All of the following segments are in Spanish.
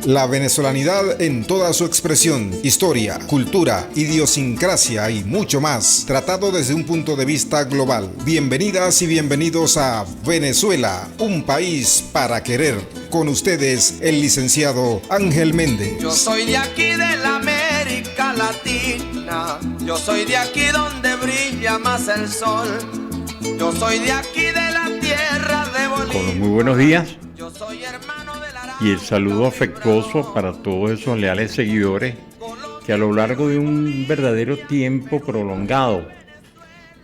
La venezolanidad en toda su expresión, historia, cultura, idiosincrasia y mucho más, tratado desde un punto de vista global. Bienvenidas y bienvenidos a Venezuela, un país para querer. Con ustedes, el licenciado Ángel Méndez. Yo soy de aquí de la América Latina, yo soy de aquí donde brilla más el sol, yo soy de aquí de la tierra de Bolívar. Muy buenos días. Yo soy hermano de la... Y el saludo afectuoso para todos esos leales seguidores que a lo largo de un verdadero tiempo prolongado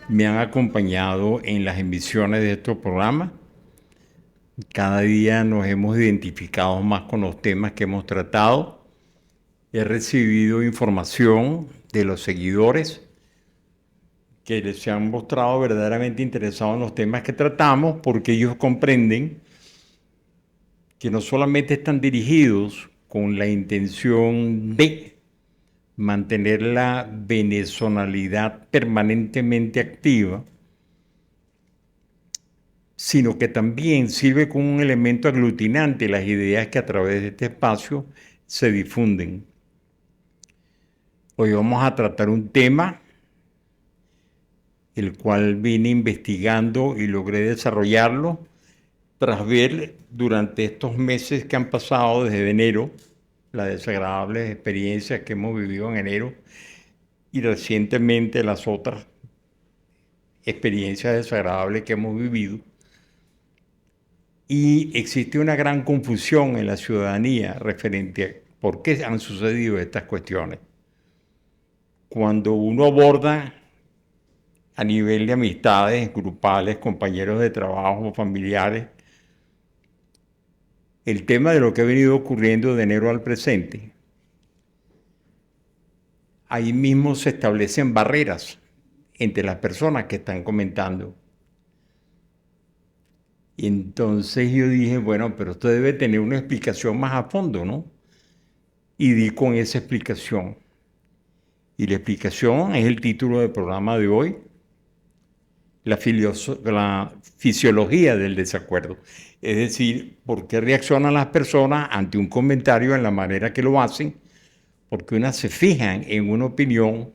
me han acompañado en las emisiones de estos programas. Cada día nos hemos identificado más con los temas que hemos tratado. He recibido información de los seguidores que se han mostrado verdaderamente interesados en los temas que tratamos porque ellos comprenden que no solamente están dirigidos con la intención de mantener la venezolanidad permanentemente activa, sino que también sirve como un elemento aglutinante las ideas que a través de este espacio se difunden. Hoy vamos a tratar un tema el cual vine investigando y logré desarrollarlo tras ver durante estos meses que han pasado desde enero, las desagradables experiencias que hemos vivido en enero y recientemente las otras experiencias desagradables que hemos vivido. Y existe una gran confusión en la ciudadanía referente a por qué han sucedido estas cuestiones. Cuando uno aborda a nivel de amistades grupales, compañeros de trabajo, familiares, el tema de lo que ha venido ocurriendo de enero al presente, ahí mismo se establecen barreras entre las personas que están comentando. Y entonces yo dije, bueno, pero esto debe tener una explicación más a fondo, ¿no? Y di con esa explicación. Y la explicación es el título del programa de hoy, la fisiología del desacuerdo. Es decir, por qué reaccionan las personas ante un comentario en la manera que lo hacen, porque unas se fijan en una opinión,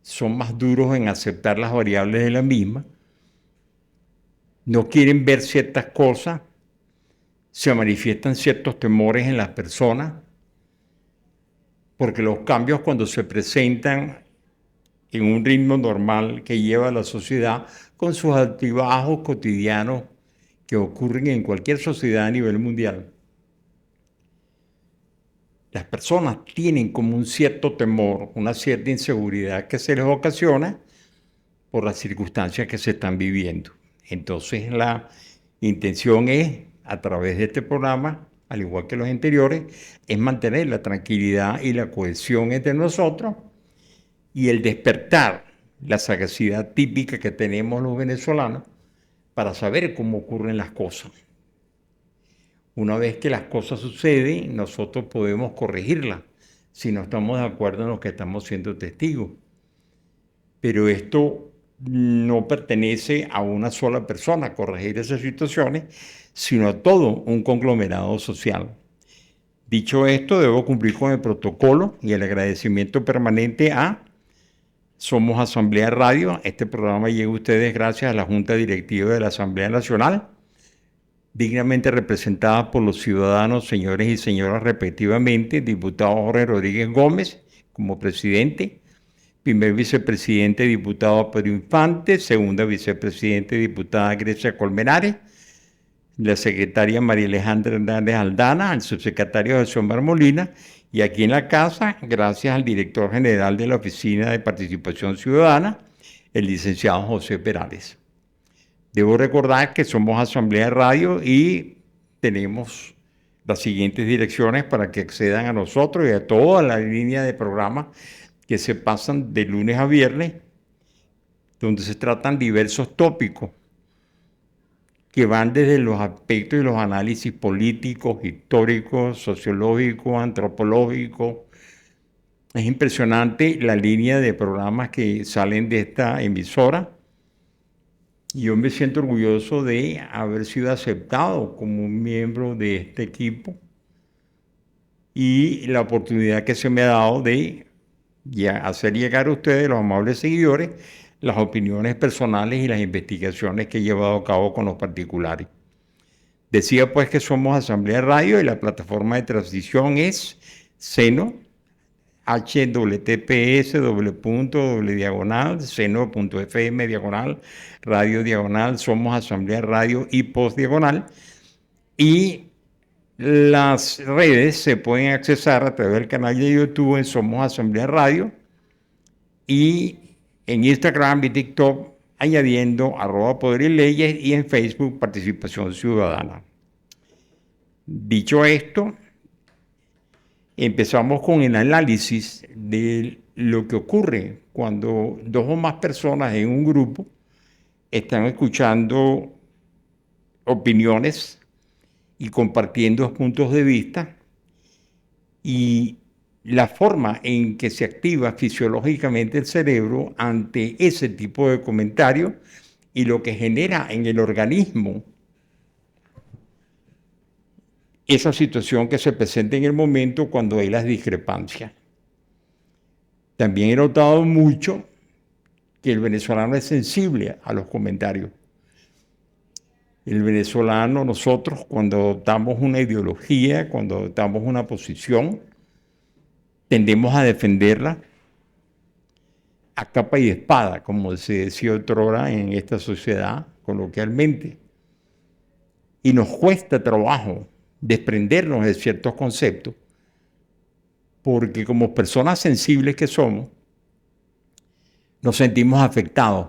son más duros en aceptar las variables de la misma, no quieren ver ciertas cosas, se manifiestan ciertos temores en las personas, porque los cambios cuando se presentan en un ritmo normal que lleva a la sociedad con sus altibajos cotidianos que ocurren en cualquier sociedad a nivel mundial. Las personas tienen como un cierto temor, una cierta inseguridad que se les ocasiona por las circunstancias que se están viviendo. Entonces la intención es, a través de este programa, al igual que los anteriores, es mantener la tranquilidad y la cohesión entre nosotros y el despertar la sagacidad típica que tenemos los venezolanos para saber cómo ocurren las cosas. Una vez que las cosas suceden, nosotros podemos corregirlas si no estamos de acuerdo en lo que estamos siendo testigos. Pero esto no pertenece a una sola persona corregir esas situaciones, sino a todo un conglomerado social. Dicho esto, debo cumplir con el protocolo y el agradecimiento permanente a Somos Asamblea Radio. Este programa llega a ustedes gracias a la Junta Directiva de la Asamblea Nacional, dignamente representada por los ciudadanos, señores y señoras respectivamente, diputado Jorge Rodríguez Gómez como presidente, primer vicepresidente, diputado Pedro Infante, segunda vicepresidente, diputada Grecia Colmenares, la secretaria María Alejandra Hernández Aldana, el subsecretario Xiomar Molina, y aquí en la casa, gracias al director general de la Oficina de Participación Ciudadana, el licenciado José Perales. Debo recordar que somos Asamblea Radio y tenemos las siguientes direcciones para que accedan a nosotros y a toda la línea de programas que se pasan de lunes a viernes, donde se tratan diversos tópicos que van desde los aspectos y los análisis políticos, históricos, sociológicos, antropológicos. Es impresionante la línea de programas que salen de esta emisora. Yo me siento orgulloso de haber sido aceptado como un miembro de este equipo y la oportunidad que se me ha dado de hacer llegar a ustedes, los amables seguidores, las opiniones personales y las investigaciones que he llevado a cabo con los particulares. Decía pues que somos Asamblea Radio y la plataforma de transición es seno, https://seno.fm/ radio/ somos Asamblea Radio y post diagonal. Y las redes se pueden accesar a través del canal de YouTube en Somos Asamblea Radio y en Instagram y TikTok añadiendo @Poder y Leyes y en Facebook Participación Ciudadana. Dicho esto, empezamos con el análisis de lo que ocurre cuando dos o más personas en un grupo están escuchando opiniones y compartiendo puntos de vista y la forma en que se activa fisiológicamente el cerebro ante ese tipo de comentarios y lo que genera en el organismo esa situación que se presenta en el momento cuando hay las discrepancias. También he notado mucho que el venezolano es sensible a los comentarios. El venezolano, nosotros, cuando adoptamos una ideología, cuando adoptamos una posición, tendemos a defenderla a capa y espada, como se decía otrora en esta sociedad coloquialmente. Y nos cuesta trabajo desprendernos de ciertos conceptos, porque como personas sensibles que somos, nos sentimos afectados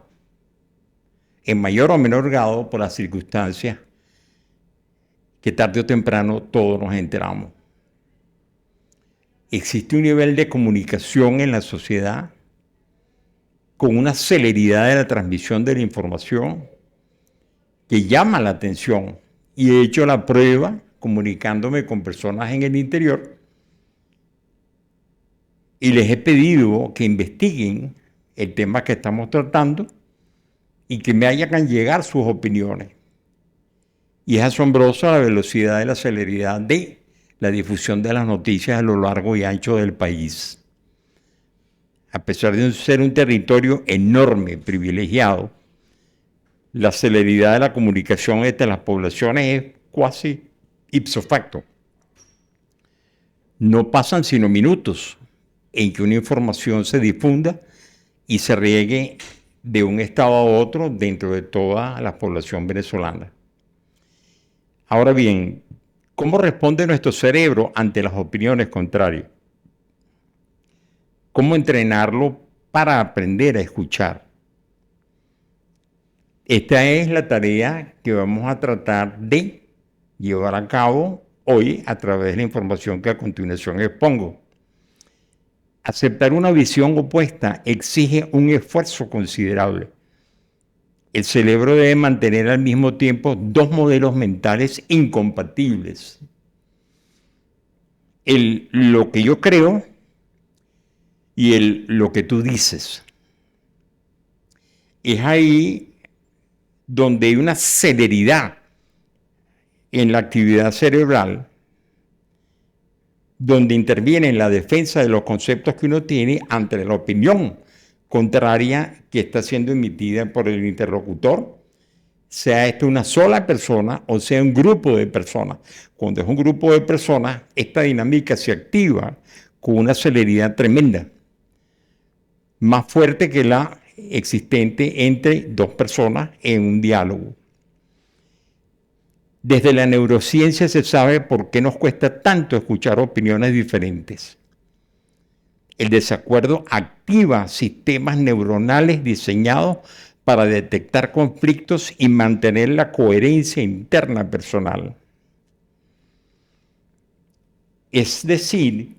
en mayor o menor grado por las circunstancias que tarde o temprano todos nos enteramos. Existe un nivel de comunicación en la sociedad con una celeridad de la transmisión de la información que llama la atención, y he hecho la prueba comunicándome con personas en el interior y les he pedido que investiguen el tema que estamos tratando y que me hagan llegar sus opiniones. Y es asombrosa la velocidad y la celeridad de la difusión de las noticias a lo largo y ancho del país. A pesar de ser un territorio enorme, privilegiado, la celeridad de la comunicación entre las poblaciones es casi ipso facto. No pasan sino minutos en que una información se difunda y se riegue de un estado a otro dentro de toda la población venezolana. Ahora bien, ¿cómo responde nuestro cerebro ante las opiniones contrarias? ¿Cómo entrenarlo para aprender a escuchar? Esta es la tarea que vamos a tratar de llevar a cabo hoy a través de la información que a continuación expongo. Aceptar una visión opuesta exige un esfuerzo considerable. El cerebro debe mantener al mismo tiempo dos modelos mentales incompatibles. Lo que yo creo y lo que tú dices. Es ahí donde hay una celeridad en la actividad cerebral, donde interviene en la defensa de los conceptos que uno tiene ante la opinión contraria que está siendo emitida por el interlocutor, sea esto una sola persona o sea un grupo de personas. Cuando es un grupo de personas, esta dinámica se activa con una celeridad tremenda, más fuerte que la existente entre dos personas en un diálogo. Desde la neurociencia se sabe por qué nos cuesta tanto escuchar opiniones diferentes. El desacuerdo activa sistemas neuronales diseñados para detectar conflictos y mantener la coherencia interna personal. Es decir,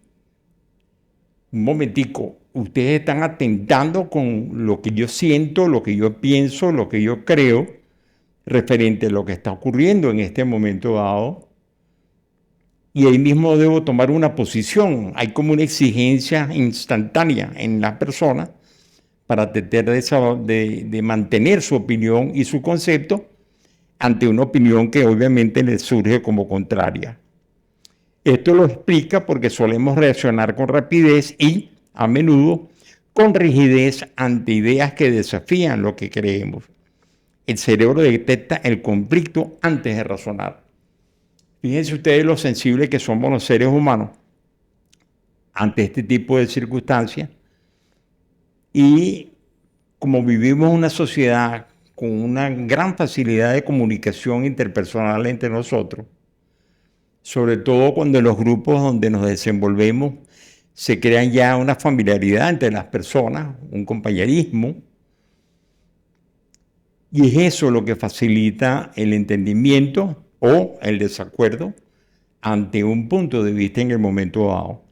un momentico, ustedes están atentando con lo que yo siento, lo que yo pienso, lo que yo creo, referente a lo que está ocurriendo en este momento dado, y ahí mismo debo tomar una posición. Hay como una exigencia instantánea en la persona para tratar de mantener su opinión y su concepto ante una opinión que obviamente le surge como contraria. Esto lo explica porque solemos reaccionar con rapidez y, a menudo, con rigidez ante ideas que desafían lo que creemos. El cerebro detecta el conflicto antes de razonar. Fíjense ustedes lo sensibles que somos los seres humanos ante este tipo de circunstancias. Y como vivimos en una sociedad con una gran facilidad de comunicación interpersonal entre nosotros, sobre todo cuando en los grupos donde nos desenvolvemos se crean ya una familiaridad entre las personas, un compañerismo, y es eso lo que facilita el entendimiento o el desacuerdo ante un punto de vista en el momento dado.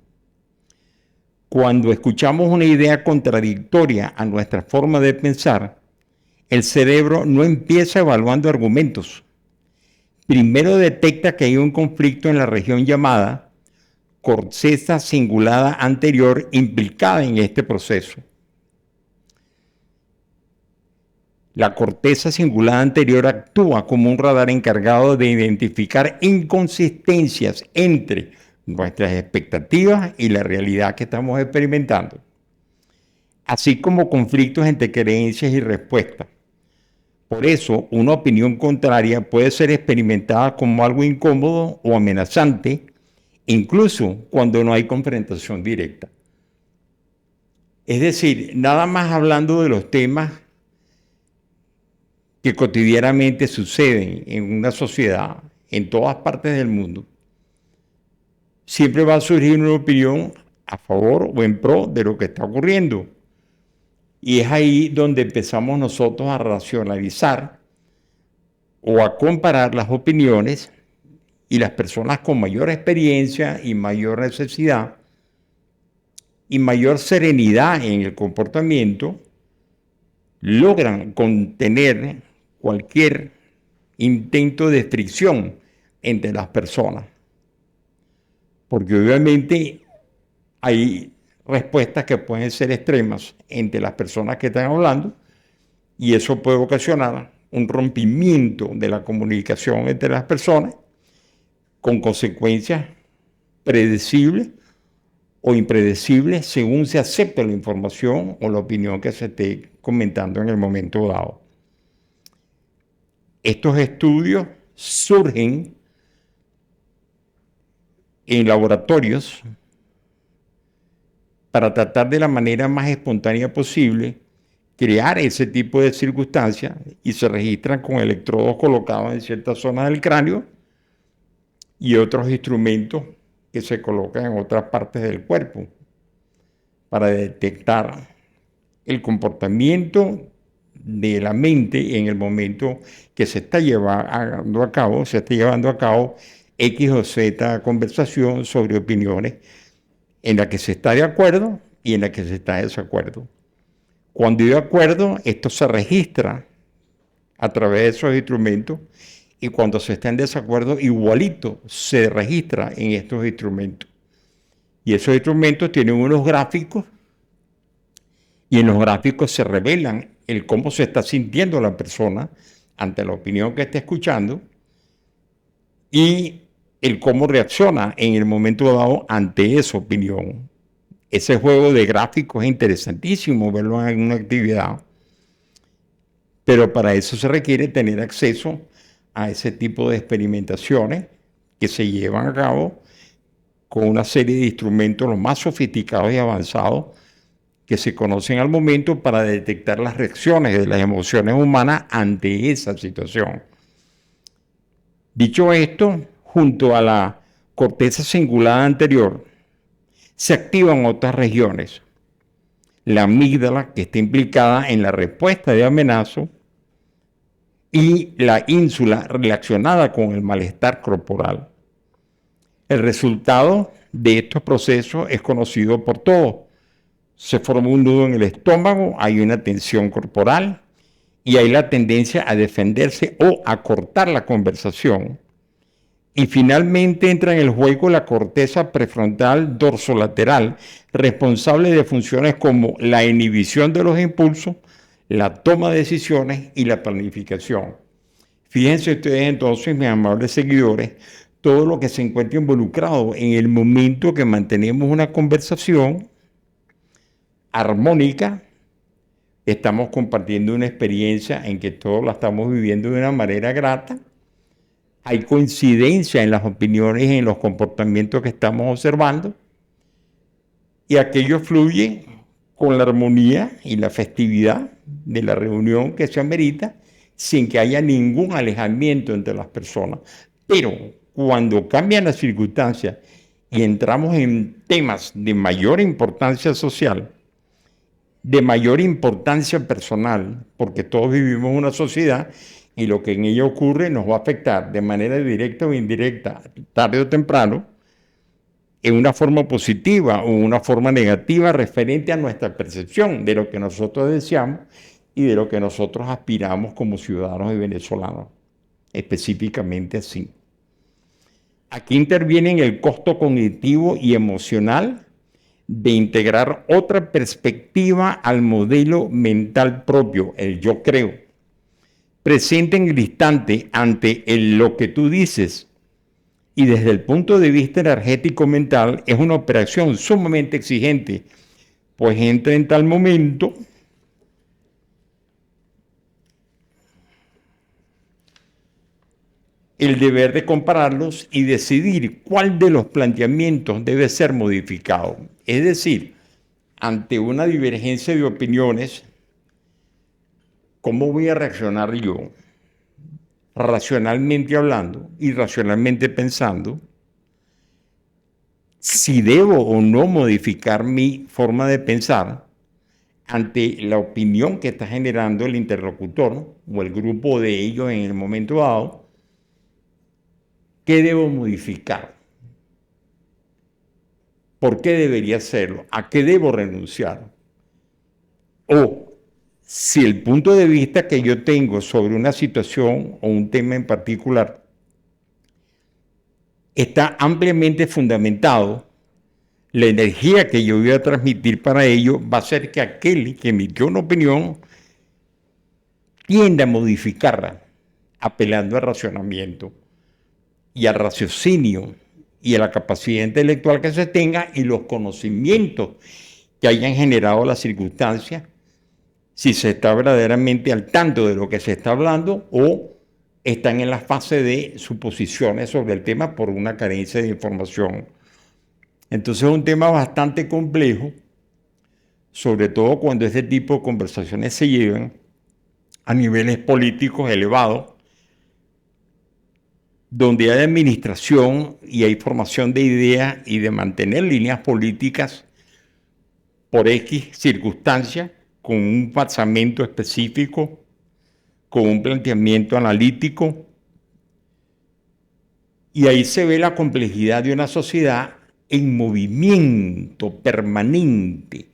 Cuando escuchamos una idea contradictoria a nuestra forma de pensar, el cerebro no empieza evaluando argumentos. Primero detecta que hay un conflicto en la región llamada corteza cingulada anterior implicada en este proceso. La corteza cingulada anterior actúa como un radar encargado de identificar inconsistencias entre nuestras expectativas y la realidad que estamos experimentando, así como conflictos entre creencias y respuestas. Por eso, una opinión contraria puede ser experimentada como algo incómodo o amenazante, incluso cuando no hay confrontación directa. Es decir, nada más hablando de los temas que cotidianamente suceden en una sociedad, en todas partes del mundo, siempre va a surgir una opinión a favor o en pro de lo que está ocurriendo. Y es ahí donde empezamos nosotros a racionalizar o a comparar las opiniones, y las personas con mayor experiencia y mayor necesidad y mayor serenidad en el comportamiento logran contener cualquier intento de fricción entre las personas. Porque obviamente hay respuestas que pueden ser extremas entre las personas que están hablando, y eso puede ocasionar un rompimiento de la comunicación entre las personas con consecuencias predecibles o impredecibles según se acepte la información o la opinión que se esté comentando en el momento dado. Estos estudios surgen en laboratorios para tratar de la manera más espontánea posible crear ese tipo de circunstancias, y se registran con electrodos colocados en ciertas zonas del cráneo y otros instrumentos que se colocan en otras partes del cuerpo para detectar el comportamiento de la mente en el momento que se está llevando a cabo X o Z conversación sobre opiniones en la que se está de acuerdo y en la que se está de desacuerdo. Cuando hay de acuerdo, esto se registra a través de esos instrumentos, y cuando se está en desacuerdo, igualito se registra en estos instrumentos. Y esos instrumentos tienen unos gráficos, y en los gráficos se revelan el cómo se está sintiendo la persona ante la opinión que está escuchando y el cómo reacciona en el momento dado ante esa opinión. Ese juego de gráficos es interesantísimo verlo en una actividad, pero para eso se requiere tener acceso a ese tipo de experimentaciones que se llevan a cabo con una serie de instrumentos los más sofisticados y avanzados que se conocen al momento para detectar las reacciones de las emociones humanas ante esa situación. Dicho esto, junto a la corteza cingulada anterior, se activan otras regiones. La amígdala, que está implicada en la respuesta de amenaza, y la ínsula relacionada con el malestar corporal. El resultado de estos procesos es conocido por todos. Se forma un nudo en el estómago, hay una tensión corporal y hay la tendencia a defenderse o a cortar la conversación. Y finalmente entra en el juego la corteza prefrontal dorsolateral, responsable de funciones como la inhibición de los impulsos, la toma de decisiones y la planificación. Fíjense ustedes entonces, mis amables seguidores, todo lo que se encuentra involucrado en el momento que mantenemos una conversación armónica. Estamos compartiendo una experiencia en que todos la estamos viviendo de una manera grata. Hay coincidencia en las opiniones y en los comportamientos que estamos observando. Y aquello fluye con la armonía y la festividad de la reunión que se amerita, sin que haya ningún alejamiento entre las personas. Pero cuando cambian las circunstancias y entramos en temas de mayor importancia social, de mayor importancia personal, porque todos vivimos en una sociedad y lo que en ella ocurre nos va a afectar de manera directa o indirecta, tarde o temprano, en una forma positiva o una forma negativa referente a nuestra percepción de lo que nosotros deseamos y de lo que nosotros aspiramos como ciudadanos y venezolanos, específicamente así. Aquí intervienen el costo cognitivo y emocional de integrar otra perspectiva al modelo mental propio, el yo creo, presente en el instante ante lo que tú dices. Y desde el punto de vista energético mental es una operación sumamente exigente, pues entra en tal momento el deber de compararlos y decidir cuál de los planteamientos debe ser modificado. Es decir, ante una divergencia de opiniones, ¿cómo voy a reaccionar yo? Racionalmente hablando y racionalmente pensando, si debo o no modificar mi forma de pensar ante la opinión que está generando el interlocutor o el grupo de ellos en el momento dado. ¿Qué debo modificar? ¿Por qué debería hacerlo? ¿A qué debo renunciar? O si el punto de vista que yo tengo sobre una situación o un tema en particular está ampliamente fundamentado, la energía que yo voy a transmitir para ello va a ser que aquel que emitió una opinión tienda a modificarla, apelando al razonamiento y al raciocinio y a la capacidad intelectual que se tenga y los conocimientos que hayan generado las circunstancias, si se está verdaderamente al tanto de lo que se está hablando o están en la fase de suposiciones sobre el tema por una carencia de información. Entonces es un tema bastante complejo, sobre todo cuando este tipo de conversaciones se llevan a niveles políticos elevados, donde hay administración y hay formación de ideas y de mantener líneas políticas por X circunstancias, con un basamento específico, con un planteamiento analítico. Y ahí se ve la complejidad de una sociedad en movimiento permanente,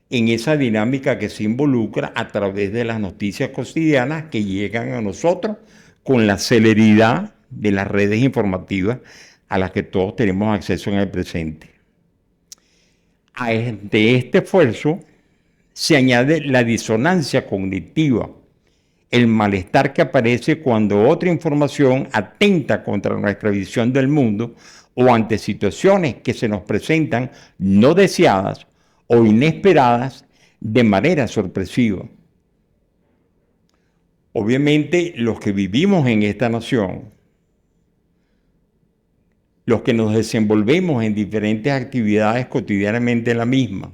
en esa dinámica que se involucra a través de las noticias cotidianas que llegan a nosotros con la celeridad de las redes informativas a las que todos tenemos acceso en el presente. A este esfuerzo se añade la disonancia cognitiva, el malestar que aparece cuando otra información atenta contra nuestra visión del mundo o ante situaciones que se nos presentan no deseadas o inesperadas de manera sorpresiva. Obviamente, los que vivimos en esta nación, los que nos desenvolvemos en diferentes actividades cotidianamente en la misma,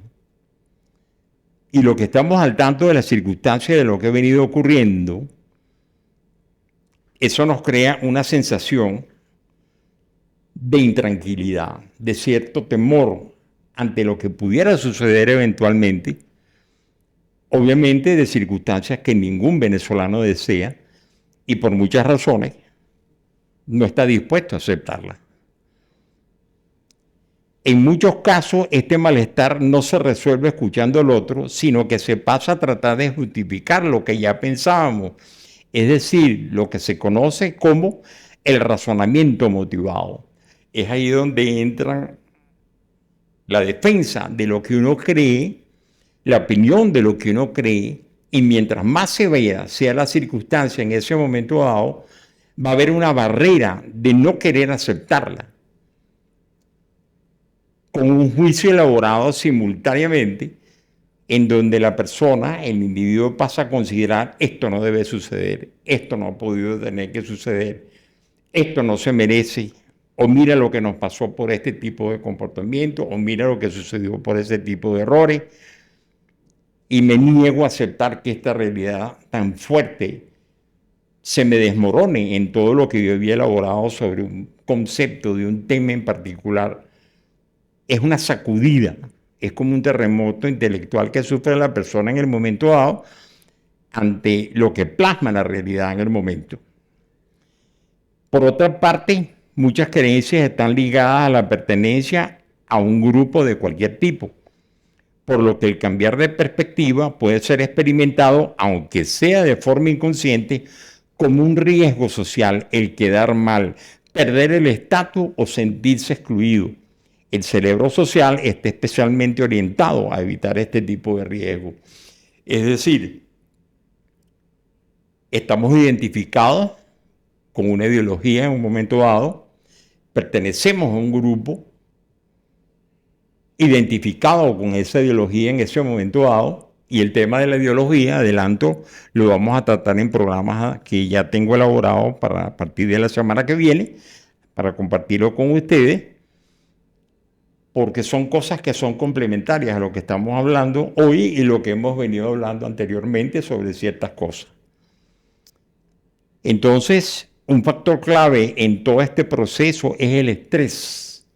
y los que estamos al tanto de las circunstancias de lo que ha venido ocurriendo, eso nos crea una sensación de intranquilidad, de cierto temor ante lo que pudiera suceder eventualmente, obviamente de circunstancias que ningún venezolano desea y por muchas razones no está dispuesto a aceptarlas. En muchos casos, este malestar no se resuelve escuchando al otro, sino que se pasa a tratar de justificar lo que ya pensábamos, es decir, lo que se conoce como el razonamiento motivado. Es ahí donde entra la defensa de lo que uno cree, la opinión de lo que uno cree, y mientras más severa sea la circunstancia en ese momento dado, va a haber una barrera de no querer aceptarla, con un juicio elaborado simultáneamente, en donde la persona, el individuo, pasa a considerar esto no debe suceder, esto no ha podido tener que suceder, esto no se merece, o mira lo que nos pasó por este tipo de comportamiento, o mira lo que sucedió por ese tipo de errores, y me niego a aceptar que esta realidad tan fuerte se me desmorone en todo lo que yo había elaborado sobre un concepto de un tema en particular. Es una sacudida, es como un terremoto intelectual que sufre la persona en el momento dado ante lo que plasma la realidad en el momento. Por otra parte, muchas creencias están ligadas a la pertenencia a un grupo de cualquier tipo, por lo que el cambiar de perspectiva puede ser experimentado, aunque sea de forma inconsciente, como un riesgo social el quedar mal, perder el estatus o sentirse excluido. El cerebro social está especialmente orientado a evitar este tipo de riesgo. Es decir, estamos identificados con una ideología en un momento dado, pertenecemos a un grupo identificado con esa ideología en ese momento dado, y el tema de la ideología, adelanto, lo vamos a tratar en programas que ya tengo elaborado para a partir de la semana que viene, para compartirlo con ustedes, porque son cosas que son complementarias a lo que estamos hablando hoy y lo que hemos venido hablando anteriormente sobre ciertas cosas. Entonces, un factor clave en todo este proceso es el estrés,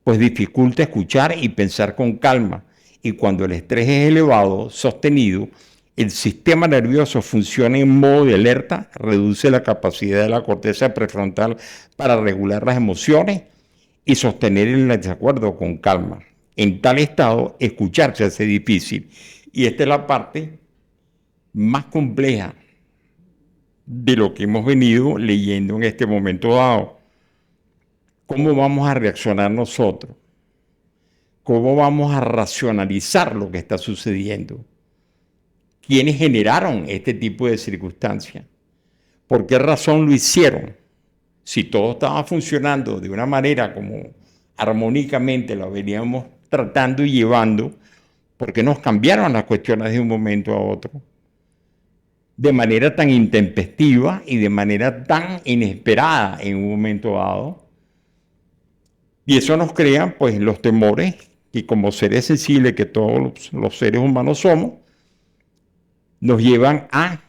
pues dificulta escuchar y pensar con calma, y cuando el estrés es elevado, sostenido, el sistema nervioso funciona en modo de alerta, reduce la capacidad de la corteza prefrontal para regular las emociones y sostener el desacuerdo con calma. En tal estado, escuchar se hace difícil, y esta es la parte más compleja de lo que hemos venido leyendo en este momento dado. ¿Cómo vamos a reaccionar nosotros? ¿Cómo vamos a racionalizar lo que está sucediendo? ¿Quiénes generaron este tipo de circunstancias? ¿Por qué razón lo hicieron? Si todo estaba funcionando de una manera como armónicamente lo veníamos tratando y llevando, ¿por qué nos cambiaron las cuestiones de un momento a otro? De manera tan intempestiva y de manera tan inesperada en un momento dado. Y eso nos crea, pues, los temores que, como seres sensibles que todos los seres humanos somos, nos llevan a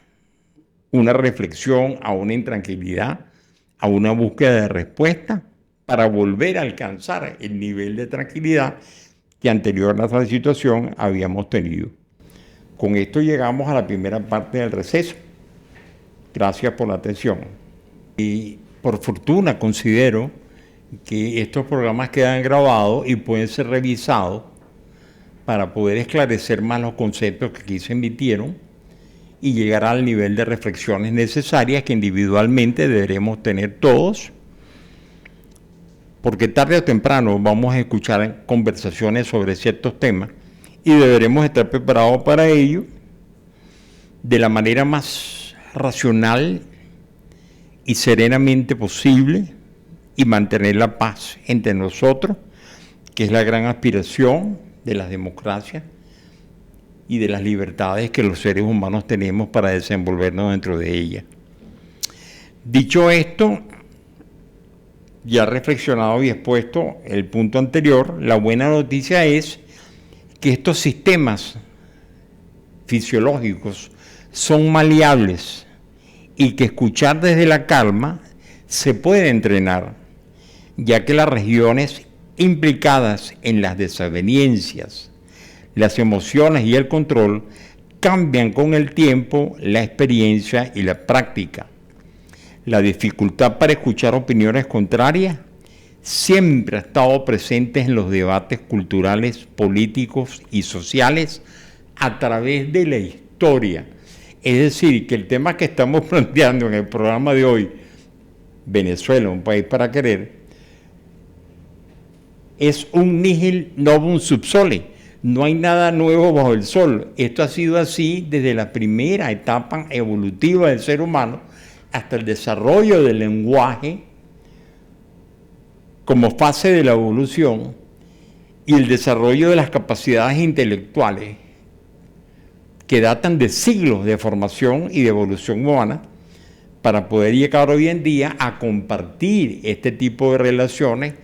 una reflexión, a una intranquilidad, a una búsqueda de respuesta para volver a alcanzar el nivel de tranquilidad que anterior a esa situación habíamos tenido. Con esto llegamos a la primera parte del receso. Gracias por la atención. Y por fortuna considero que estos programas quedan grabados y pueden ser revisados para poder esclarecer más los conceptos que aquí se emitieron y llegar al nivel de reflexiones necesarias que individualmente deberemos tener todos, porque tarde o temprano vamos a escuchar conversaciones sobre ciertos temas y deberemos estar preparados para ello de la manera más racional y serenamente posible y mantener la paz entre nosotros, que es la gran aspiración de las democracias y de las libertades que los seres humanos tenemos para desenvolvernos dentro de ellas. Dicho esto, ya reflexionado y expuesto el punto anterior, la buena noticia es que estos sistemas fisiológicos son maleables y que escuchar desde la calma se puede entrenar, ya que las regiones implicadas en las desavenencias, las emociones y el control cambian con el tiempo, la experiencia y la práctica. La dificultad para escuchar opiniones contrarias siempre ha estado presente en los debates culturales, políticos y sociales a través de la historia. Es decir, que el tema que estamos planteando en el programa de hoy, Venezuela, un país para querer, es un nihil novum sub sole. No hay nada nuevo bajo el sol. Esto ha sido así desde la primera etapa evolutiva del ser humano hasta el desarrollo del lenguaje como fase de la evolución y el desarrollo de las capacidades intelectuales que datan de siglos de formación y de evolución humana para poder llegar hoy en día a compartir este tipo de relaciones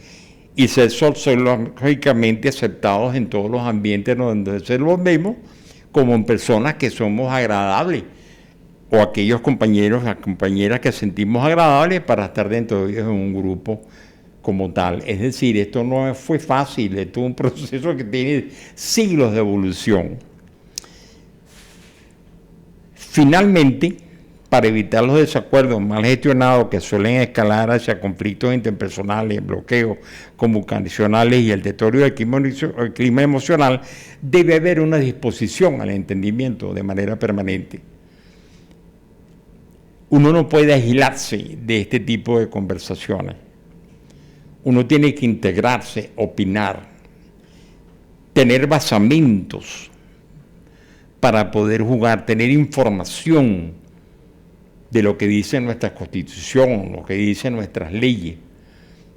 y ser sociológicamente aceptados en todos los ambientes donde se los vemos como personas que somos agradables o aquellos compañeros, las compañeras que sentimos agradables para estar dentro de ellos en un grupo como tal. Es decir, esto no fue fácil, esto es un proceso que tiene siglos de evolución. Finalmente, para evitar los desacuerdos mal gestionados que suelen escalar hacia conflictos interpersonales, bloqueos comunicacionales y el deterioro del clima emocional, debe haber una disposición al entendimiento de manera permanente. Uno no puede aislarse de este tipo de conversaciones. Uno tiene que integrarse, opinar, tener basamentos para poder jugar, tener información de lo que dice nuestra Constitución, lo que dicen nuestras leyes,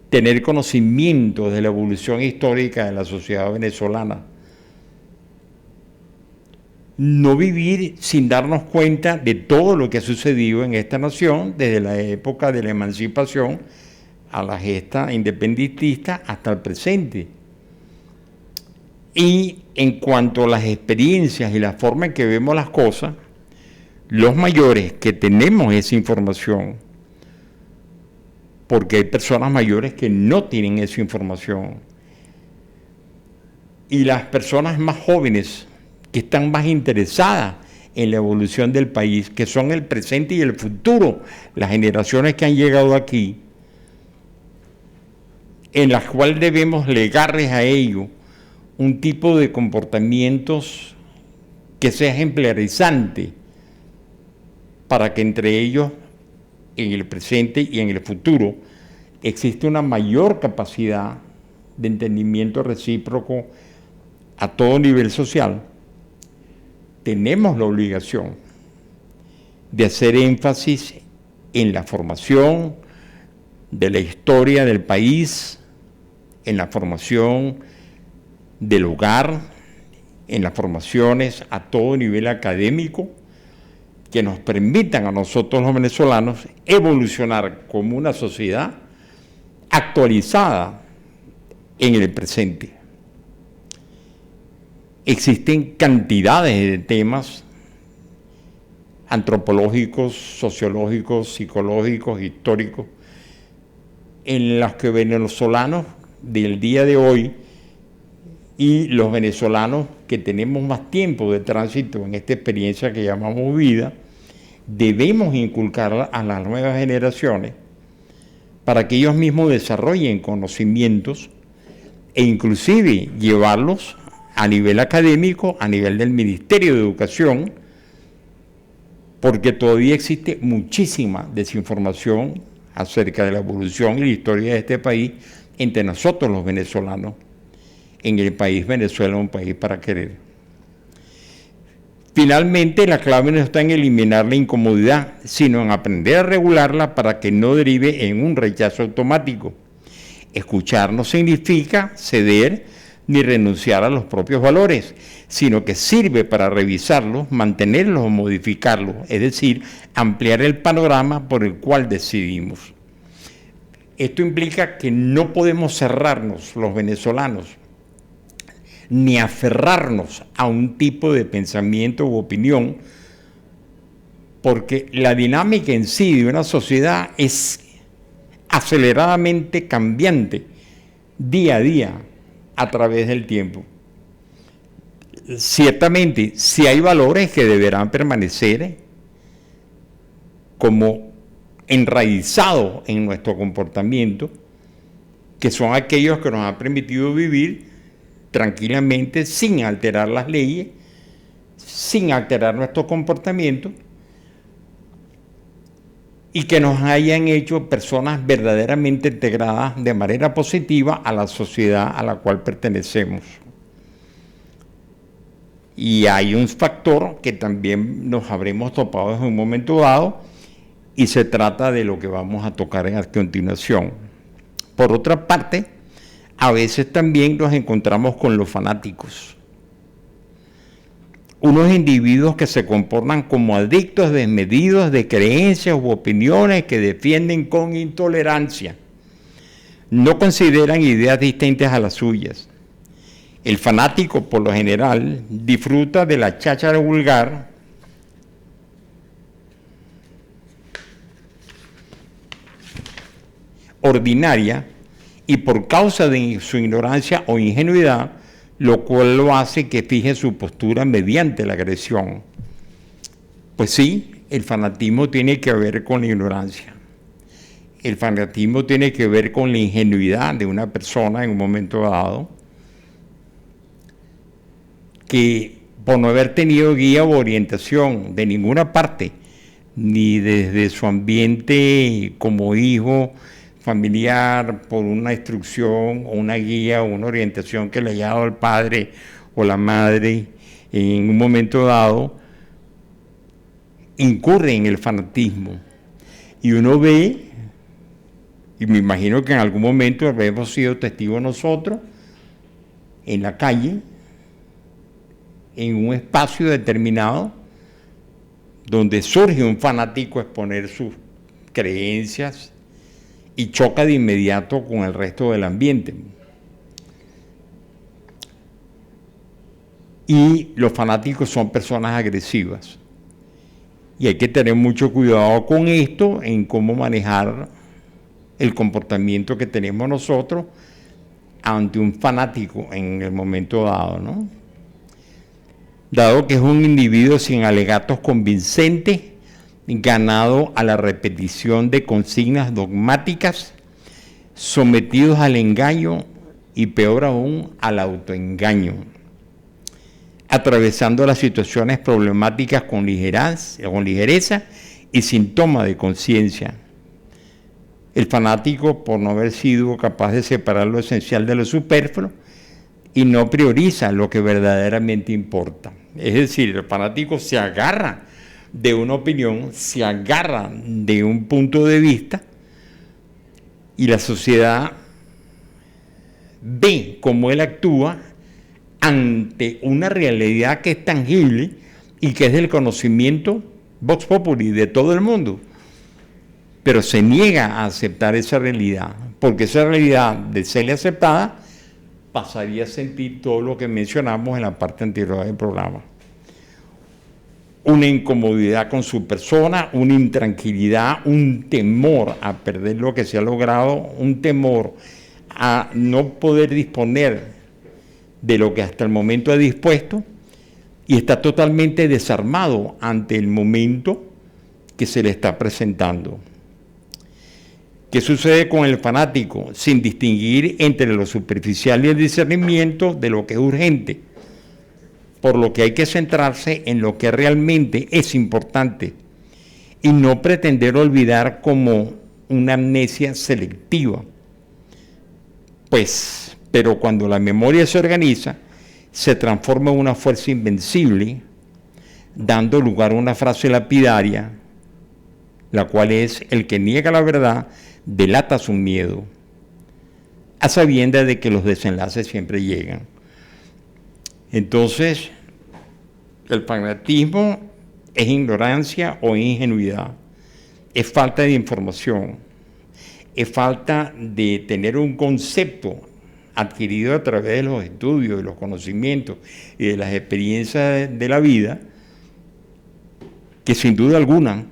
tener conocimiento de la evolución histórica de la sociedad venezolana. No vivir sin darnos cuenta de todo lo que ha sucedido en esta nación desde la época de la emancipación a la gesta independentista hasta el presente. Y en cuanto a las experiencias y la forma en que vemos las cosas, los mayores que tenemos esa información, porque hay personas mayores que no tienen esa información, y las personas más jóvenes que están más interesadas en la evolución del país, que son el presente y el futuro, las generaciones que han llegado aquí, en las cuales debemos legarles a ellos un tipo de comportamientos que sea ejemplarizante para que entre ellos, en el presente y en el futuro, existe una mayor capacidad de entendimiento recíproco a todo nivel social. Tenemos la obligación de hacer énfasis en la formación de la historia del país, en la formación del hogar, en las formaciones a todo nivel académico, que nos permitan a nosotros los venezolanos evolucionar como una sociedad actualizada en el presente. Existen cantidades de temas antropológicos, sociológicos, psicológicos, históricos, en los que venezolanos del día de hoy y los venezolanos que tenemos más tiempo de tránsito en esta experiencia que llamamos vida, debemos inculcarla a las nuevas generaciones para que ellos mismos desarrollen conocimientos e inclusive llevarlos a nivel académico, a nivel del Ministerio de Educación, porque todavía existe muchísima desinformación acerca de la evolución y la historia de este país entre nosotros los venezolanos, en el país Venezuela, un país para querer. Finalmente, la clave no está en eliminar la incomodidad, sino en aprender a regularla para que no derive en un rechazo automático. Escuchar no significa ceder ni renunciar a los propios valores, sino que sirve para revisarlos, mantenerlos o modificarlos, es decir, ampliar el panorama por el cual decidimos. Esto implica que no podemos cerrarnos los venezolanos, ni aferrarnos a un tipo de pensamiento u opinión, porque la dinámica en sí de una sociedad es aceleradamente cambiante día a día a través del tiempo. Ciertamente, sí hay valores que deberán permanecer como enraizados en nuestro comportamiento, que son aquellos que nos han permitido vivir tranquilamente sin alterar las leyes, sin alterar nuestro comportamiento, y que nos hayan hecho personas verdaderamente integradas de manera positiva a la sociedad a la cual pertenecemos. Y hay un factor que también nos habremos topado en un momento dado, y se trata de lo que vamos a tocar a continuación. Por otra parte, a veces también nos encontramos con los fanáticos. Unos individuos que se comportan como adictos desmedidos de creencias u opiniones que defienden con intolerancia. No consideran ideas distintas a las suyas. El fanático, por lo general, disfruta de la cháchara vulgar, ordinaria, y por causa de su ignorancia o ingenuidad, lo cual lo hace que fije su postura mediante la agresión. Pues sí, el fanatismo tiene que ver con la ignorancia. El fanatismo tiene que ver con la ingenuidad de una persona en un momento dado, que por no haber tenido guía o orientación de ninguna parte, ni desde su ambiente como hijo, familiar, por una instrucción o una guía o una orientación que le haya dado el padre o la madre en un momento dado, incurre en el fanatismo. Y uno ve, y me imagino que en algún momento hemos sido testigos nosotros, en la calle, en un espacio determinado, donde surge un fanático a exponer sus creencias y choca de inmediato con el resto del ambiente. Y los fanáticos son personas agresivas. Y hay que tener mucho cuidado con esto, en cómo manejar el comportamiento que tenemos nosotros ante un fanático en el momento dado, ¿no? Dado que es un individuo sin alegatos convincentes, ganado a la repetición de consignas dogmáticas, sometidos al engaño y peor aún al autoengaño, atravesando las situaciones problemáticas con ligereza y sin toma de conciencia. El fanático, por no haber sido capaz de separar lo esencial de lo superfluo, y no prioriza lo que verdaderamente importa. Es decir, el fanático se agarra de una opinión, se agarra de un punto de vista, y la sociedad ve cómo él actúa ante una realidad que es tangible y que es del conocimiento vox populi de todo el mundo, pero se niega a aceptar esa realidad, porque esa realidad, de serle aceptada, pasaría a sentir todo lo que mencionamos en la parte anterior del programa. Una incomodidad con su persona, una intranquilidad, un temor a perder lo que se ha logrado, un temor a no poder disponer de lo que hasta el momento ha dispuesto, y está totalmente desarmado ante el momento que se le está presentando. ¿Qué sucede con el fanático? Sin distinguir entre lo superficial y el discernimiento de lo que es urgente, por lo que hay que centrarse en lo que realmente es importante y no pretender olvidar como una amnesia selectiva. Pero cuando la memoria se organiza, se transforma en una fuerza invencible, dando lugar a una frase lapidaria, la cual es: el que niega la verdad delata su miedo, a sabiendas de que los desenlaces siempre llegan. Entonces, el fanatismo es ignorancia o ingenuidad, es falta de información, es falta de tener un concepto adquirido a través de los estudios, de los conocimientos y de las experiencias de la vida, que sin duda alguna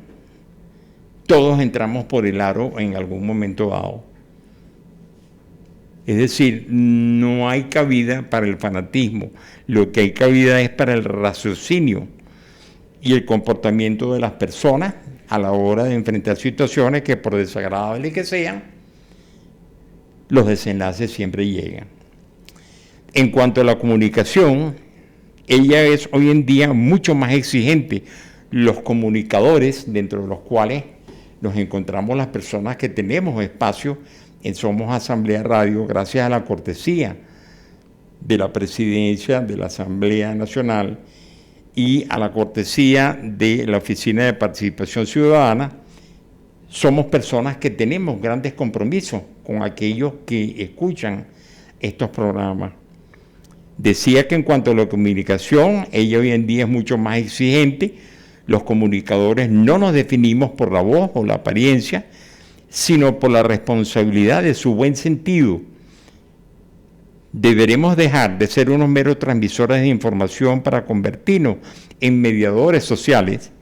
todos entramos por el aro en algún momento dado. Es decir, no hay cabida para el fanatismo, lo que hay cabida es para el raciocinio y el comportamiento de las personas a la hora de enfrentar situaciones que, por desagradables que sean, los desenlaces siempre llegan. En cuanto a la comunicación, ella es hoy en día mucho más exigente. Los comunicadores, dentro de los cuales nos encontramos las personas que tenemos espacio en Somos Asamblea Radio, gracias a la cortesía de la Presidencia de la Asamblea Nacional y a la cortesía de la Oficina de Participación Ciudadana, somos personas que tenemos grandes compromisos con aquellos que escuchan estos programas. Decía que en cuanto a la comunicación, ella hoy en día es mucho más exigente. Los comunicadores no nos definimos por la voz o la apariencia, sino por la responsabilidad de su buen sentido. Deberemos dejar de ser unos meros transmisores de información para convertirnos en mediadores sociales.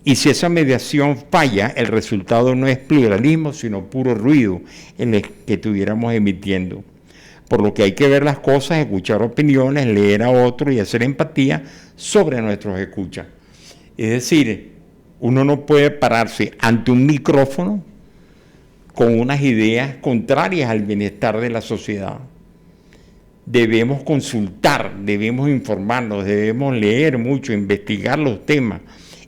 Y si esa mediación falla, el resultado no es pluralismo, sino puro ruido en el que estuviéramos emitiendo. Por lo que hay que ver las cosas, escuchar opiniones, leer a otros y hacer empatía sobre nuestros escuchas. Es decir, uno no puede pararse ante un micrófono con unas ideas contrarias al bienestar de la sociedad. Debemos consultar, debemos informarnos, debemos leer mucho, investigar los temas,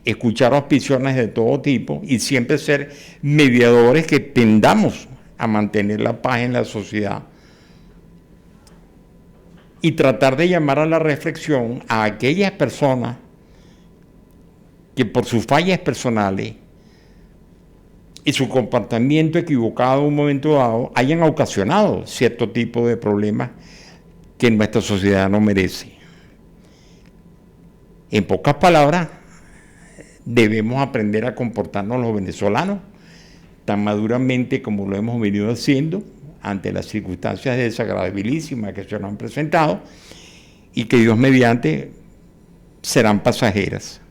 escuchar opiniones de todo tipo y siempre ser mediadores que tendamos a mantener la paz en la sociedad. Y tratar de llamar a la reflexión a aquellas personas que por sus fallas personales y su comportamiento equivocado en un momento dado hayan ocasionado cierto tipo de problemas que nuestra sociedad no merece. En pocas palabras, debemos aprender a comportarnos los venezolanos tan maduramente como lo hemos venido haciendo ante las circunstancias desagradabilísimas que se nos han presentado y que Dios mediante serán pasajeras.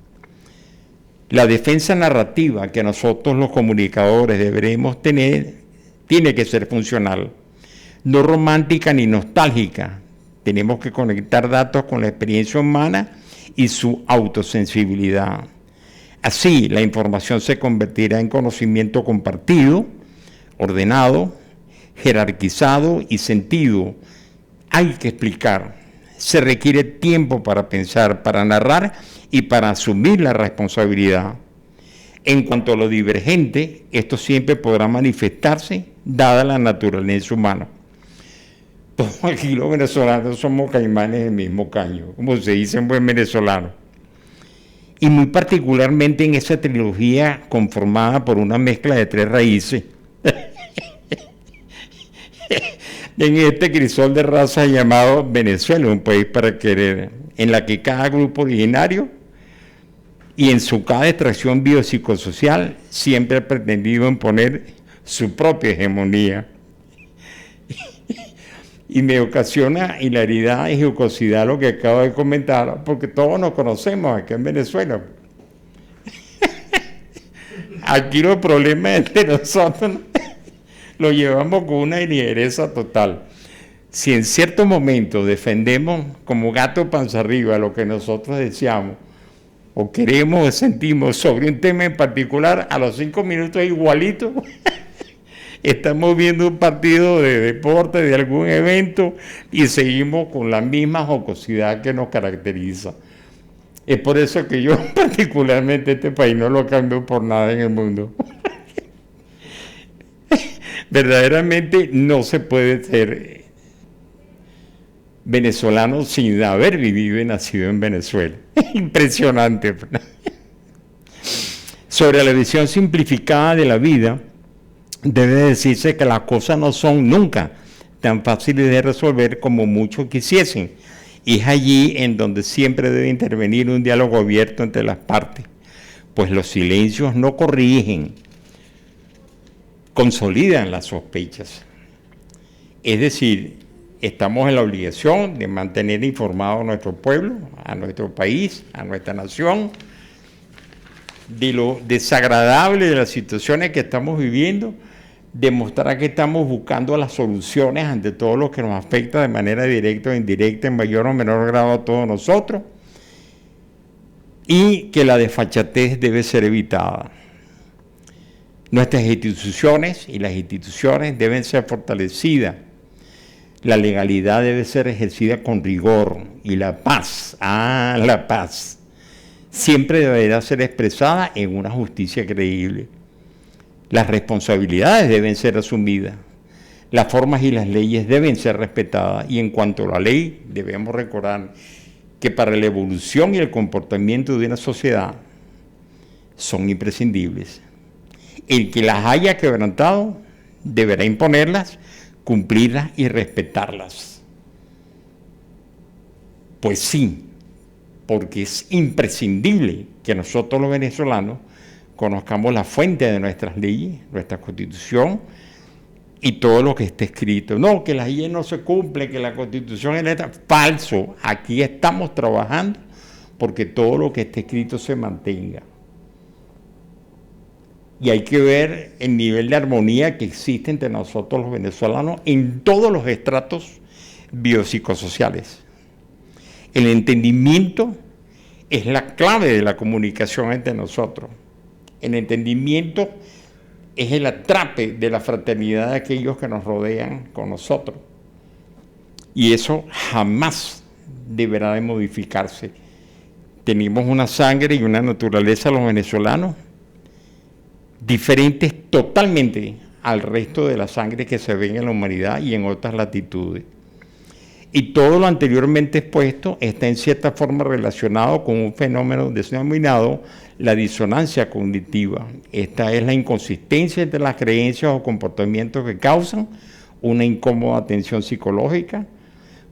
La defensa narrativa que nosotros los comunicadores deberemos tener tiene que ser funcional, no romántica ni nostálgica. Tenemos que conectar datos con la experiencia humana y su autosensibilidad. Así, la información se convertirá en conocimiento compartido, ordenado, jerarquizado y sentido. Hay que explicar. Se requiere tiempo para pensar, para narrar y para asumir la responsabilidad. En cuanto a lo divergente, esto siempre podrá manifestarse dada la naturaleza humana. Todos aquí los venezolanos somos caimanes del mismo caño, como se dice en buen venezolano. Y muy particularmente en esa trilogía conformada por una mezcla de tres raíces. En este crisol de razas llamado Venezuela, un país para querer, en la que cada grupo originario y en su cada extracción biopsicosocial siempre ha pretendido imponer su propia hegemonía. Y me ocasiona hilaridad y jocosidad lo que acabo de comentar, porque todos nos conocemos aquí en Venezuela. Aquí los problemas de nosotros lo llevamos con una ligereza total. Si en cierto momento defendemos como gato panza arriba lo que nosotros deseamos, o queremos o sentimos sobre un tema en particular, a los 5 minutos igualito, estamos viendo un partido de deporte, de algún evento, y seguimos con la misma jocosidad que nos caracteriza. Es por eso que yo particularmente este país no lo cambio por nada en el mundo. Verdaderamente no se puede ser venezolano sin haber vivido y nacido en Venezuela. Impresionante. Sobre la visión simplificada de la vida, debe decirse que las cosas no son nunca tan fáciles de resolver como muchos quisiesen. Y es allí en donde siempre debe intervenir un diálogo abierto entre las partes, pues los silencios no corrigen, consolidan las sospechas. Es decir, estamos en la obligación de mantener informado a nuestro pueblo, a nuestro país, a nuestra nación, de lo desagradable de las situaciones que estamos viviendo, demostrar que estamos buscando las soluciones ante todo lo que nos afecta de manera directa o indirecta, en mayor o menor grado a todos nosotros, y que la desfachatez debe ser evitada. Nuestras instituciones y las instituciones deben ser fortalecidas. La legalidad debe ser ejercida con rigor y la paz, la paz, siempre deberá ser expresada en una justicia creíble. Las responsabilidades deben ser asumidas, las formas y las leyes deben ser respetadas y en cuanto a la ley debemos recordar que para la evolución y el comportamiento de una sociedad son imprescindibles. el que las haya quebrantado deberá imponerlas, cumplirlas y respetarlas. Pues sí, porque es imprescindible que nosotros los venezolanos conozcamos la fuente de nuestras leyes, nuestra Constitución y todo lo que esté escrito. No, que las leyes no se cumplen, que la Constitución es letra. Falso. Aquí estamos trabajando porque todo lo que esté escrito se mantenga. Y hay que ver el nivel de armonía que existe entre nosotros los venezolanos en todos los estratos biopsicosociales. El entendimiento es la clave de la comunicación entre nosotros. El entendimiento es el atrape de la fraternidad de aquellos que nos rodean con nosotros. Y eso jamás deberá de modificarse. Tenemos una sangre y una naturaleza los venezolanos diferentes totalmente al resto de la sangre que se ve en la humanidad y en otras latitudes. Y todo lo anteriormente expuesto está en cierta forma relacionado con un fenómeno denominado la disonancia cognitiva. Esta es la inconsistencia entre las creencias o comportamientos que causan una incómoda tensión psicológica,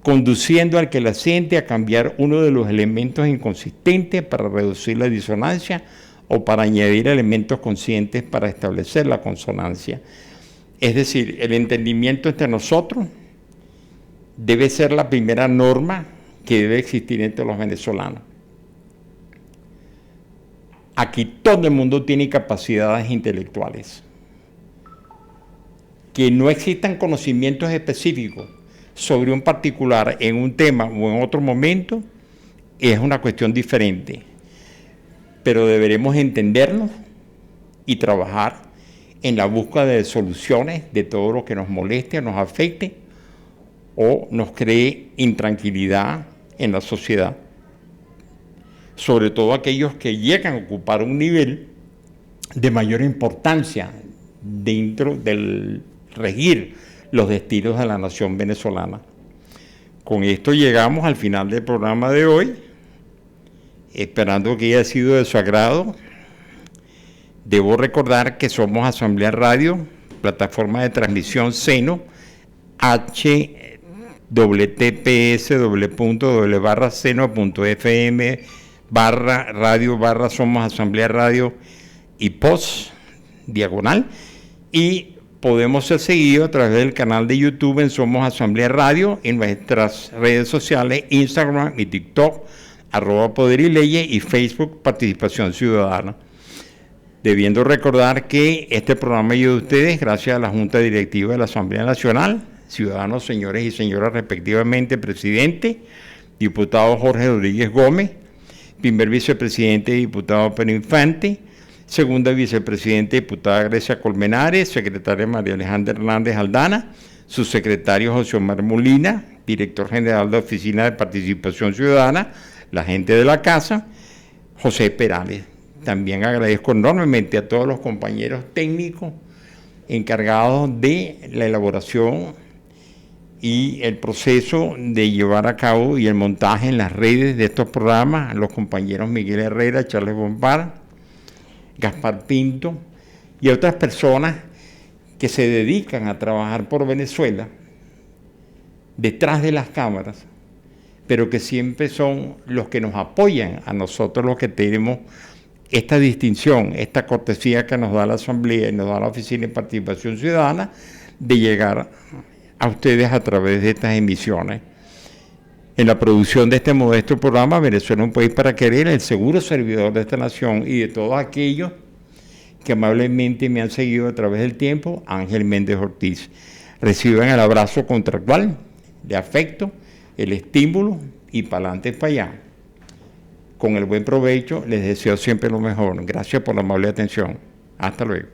conduciendo al que la siente a cambiar uno de los elementos inconsistentes para reducir la disonancia o para añadir elementos conscientes para establecer la consonancia. Es decir, el entendimiento entre nosotros debe ser la primera norma que debe existir entre los venezolanos. Aquí todo el mundo tiene capacidades intelectuales. Que no existan conocimientos específicos sobre un particular en un tema o en otro momento es una cuestión diferente. Pero deberemos entendernos y trabajar en la búsqueda de soluciones de todo lo que nos moleste, nos afecte o nos cree intranquilidad en la sociedad. Sobre todo aquellos que llegan a ocupar un nivel de mayor importancia dentro del regir los destinos de la nación venezolana. Con esto llegamos al final del programa de hoy, esperando que haya sido de su agrado. Debo recordar que somos Asamblea Radio, plataforma de transmisión seno, https://seno.fm/radio/ somos Asamblea Radio y post diagonal, y podemos ser seguidos a través del canal de YouTube en Somos Asamblea Radio, en nuestras redes sociales, Instagram y TikTok, @Poder y Leyes, y Facebook Participación Ciudadana. Debiendo recordar que este programa llega a ustedes gracias a la Junta Directiva de la Asamblea Nacional, ciudadanos, señores y señoras respectivamente, presidente, diputado Jorge Rodríguez Gómez, primer vicepresidente, diputado Pedro Infante, segunda vicepresidenta, diputada Grecia Colmenares, secretaria María Alejandra Hernández Aldana, subsecretario José Omar Molina, director general de Oficina de Participación Ciudadana, la gente de la casa, José Perales. También agradezco enormemente a todos los compañeros técnicos encargados de la elaboración y el proceso de llevar a cabo y el montaje en las redes de estos programas, a los compañeros Miguel Herrera, Charles Bompar, Gaspar Pinto y otras personas que se dedican a trabajar por Venezuela detrás de las cámaras, pero que siempre son los que nos apoyan a nosotros, los que tenemos esta distinción, esta cortesía que nos da la Asamblea y nos da la Oficina de Participación Ciudadana de llegar a ustedes a través de estas emisiones. En la producción de este modesto programa, Venezuela, un país para querer, el seguro servidor de esta nación y de todos aquellos que amablemente me han seguido a través del tiempo, Ángel Méndez Ortiz. Reciban el abrazo contractual de afecto, el estímulo y para adelante para allá. Con el buen provecho, les deseo siempre lo mejor. Gracias por la amable atención. Hasta luego.